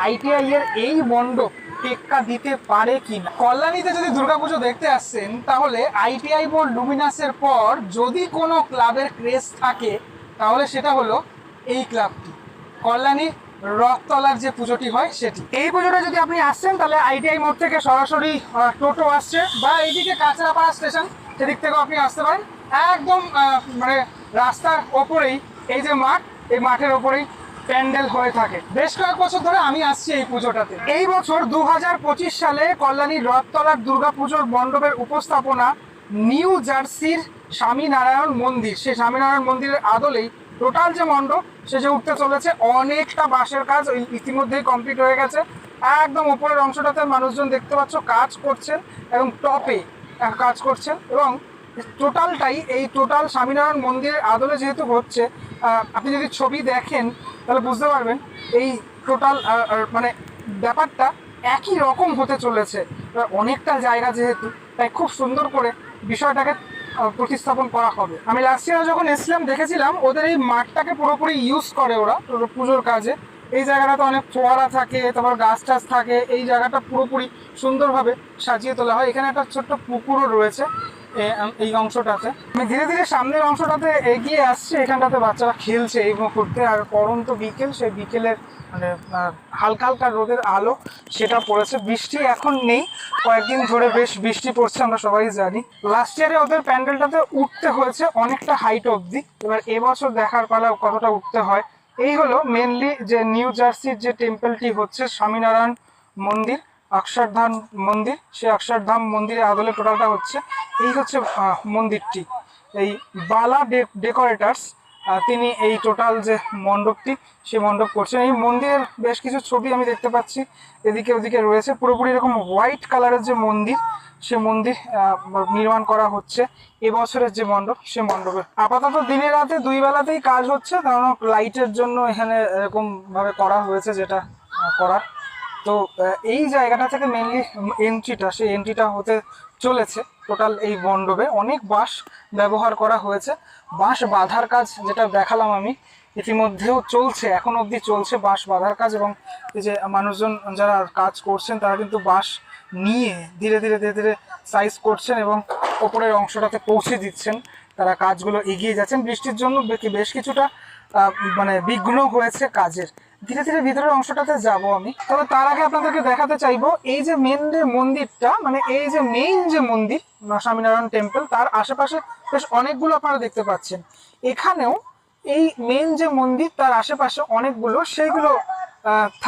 ITI এর এই মণ্ডপ টেক্কা দিতে পারে কিনা। কল্যাণীতে যদি দুর্গাপুজো দেখতে আসছেন তাহলে আইটিআই বোর্ড লুমিনাসের পর যদি কোনো ক্লাবের ক্রেজ থাকে তাহলে সেটা হলো এই ক্লাবটি, কল্যাণী রথতলার যে পুজোটি হয় সেটি। এই পুজোটা যদি আপনি আসছেন তাহলে আইটিআই মোড় থেকে সরাসরি টোটো আসছে, বা এইদিকে কাঁচরাপাড়া স্টেশন সেদিক থেকেও আপনি আসতে পারেন। একদম মানে রাস্তার ওপরেই এই যে মাঠ, এই মাঠের ওপরেই প্যান্ডেল হয়ে থাকে। বেশ কয়েক বছর ধরে আমি আসছি এই পুজোটাতে। এই বছর 2025 সালে কল্যাণী রথতলার দুর্গাপুজোর মণ্ডপের উপস্থাপনা নিউ জার্সির স্বামীনারায়ণ মন্দির। সেই স্বামীনারায়ণ মন্দিরের আদলেই টোটাল যে মণ্ডপ সে যে উঠতে চলেছে। অনেকটা বাঁশের কাজ ইতিমধ্যেই কমপ্লিট হয়ে গেছে। একদম উপরের অংশটাতে মানুষজন দেখতে পাচ্ছ কাজ করছেন এবং টপে কাজ করছেন, এবং টোটালটাই এই টোটাল স্বামীনারায়ণ মন্দিরের আদলে যেহেতু হচ্ছে, আপনি যদি ছবি দেখেন তাহলে বুঝতে পারবেন এই টোটাল মানে ব্যাপারটা একই রকম হতে চলেছে। অনেকটা জায়গা যেহেতু, তাই খুব সুন্দর করে বিষয়টাকে প্রতিস্থাপন করা হবে। আমি লাস্ট ইয়ার যখন এসেছিলাম দেখেছিলাম ওদের এই মাঠটাকে পুরোপুরি ইউজ করে ওরা পুজোর কাজে। এই জায়গাটাতে অনেক ফোয়ারা থাকে, তারপর গাছ টাছ থাকে, এই জায়গাটা পুরোপুরি সুন্দরভাবে সাজিয়ে তোলা হয়। এখানে একটা ছোট্ট পুকুরও রয়েছে এই অংশটাতে। আমি ধীরে ধীরে সামনের অংশটাতে এগিয়ে আসছে, এখানটাতে বাচ্চারা খেলছে এই মুহূর্তে। আর পরন্ত বিকেল, সেই বিকেলের মানে হালকা হালকা রোদের আলো সেটা পড়েছে। বৃষ্টি এখন নেই, কয়েকদিন ধরে বেশ বৃষ্টি পড়ছে আমরা সবাই জানি। লাস্ট ইয়ারে ওদের প্যান্ডেলটাতে উঠতে হয়েছে অনেকটা হাইট অবধি, এবার এবছর দেখার পালা কতটা উঠতে হয়। এই হলো মেনলি যে নিউ জার্সির যে টেম্পলটি হচ্ছে স্বামীনারায়ণ মন্দির, অক্ষরধাম মন্দির, সেই অক্ষরধাম মন্দিরের আদলে টোটালটা হচ্ছে। এই হচ্ছে মন্দিরটি, এই বালা ডেকোরেটার্স তিনি এই টোটাল যে মণ্ডপটি সেই মণ্ডপ করছেন। এই মন্দিরের বেশ কিছু ছবি আমি দেখতে পাচ্ছি এদিকে ওদিকে রয়েছে। পুরোপুরি এরকম হোয়াইট কালারের যে মন্দির, সে মন্দির নির্মাণ করা হচ্ছে এবছরের যে মণ্ডপ সে মণ্ডপে। আপাতত দিনে রাতে দুই বেলাতেই কাজ হচ্ছে, কারণ লাইটের জন্য এখানে এরকম ভাবে করা হয়েছে যেটা করার। তো এই জায়গাটা থেকে মেনলি এন্ট্রিটা, সেই এন্ট্রিটা হতে চলেছে টোটাল এই মণ্ডপে। অনেক বাঁশ ব্যবহার করা হয়েছে, বাঁশ বাঁধার কাজ যেটা দেখালাম আমি ইতিমধ্যেও চলছে, এখন অবধি চলছে বাঁশ বাঁধার কাজ। এবং এই যে মানুষজন যারা কাজ করছেন তারা কিন্তু বাঁশ নিয়ে ধীরে ধীরে ধীরে ধীরে সাইজ করছেন এবং ওপরের অংশটাতে পৌঁছে দিচ্ছেন। তারা কাজগুলো এগিয়ে যাচ্ছেন। বৃষ্টির জন্য বেশ কিছুটা মানে বিঘ্ন হয়েছে কাজের। ধীরে ধীরে ভিতরের অংশটাতে যাব আমি। তবে তার আগে আপনাদেরকে দেখাতে চাইবো এই যে মেন যে মন্দিরটা, মানে এই যে মেইন যে মন্দির স্বামীনারায়ণ টেম্পল, তার আশেপাশে বেশ অনেকগুলো আপনারা দেখতে পাচ্ছেন। এখানেও এই মেইন যে মন্দির তার আশেপাশে অনেকগুলো সেইগুলো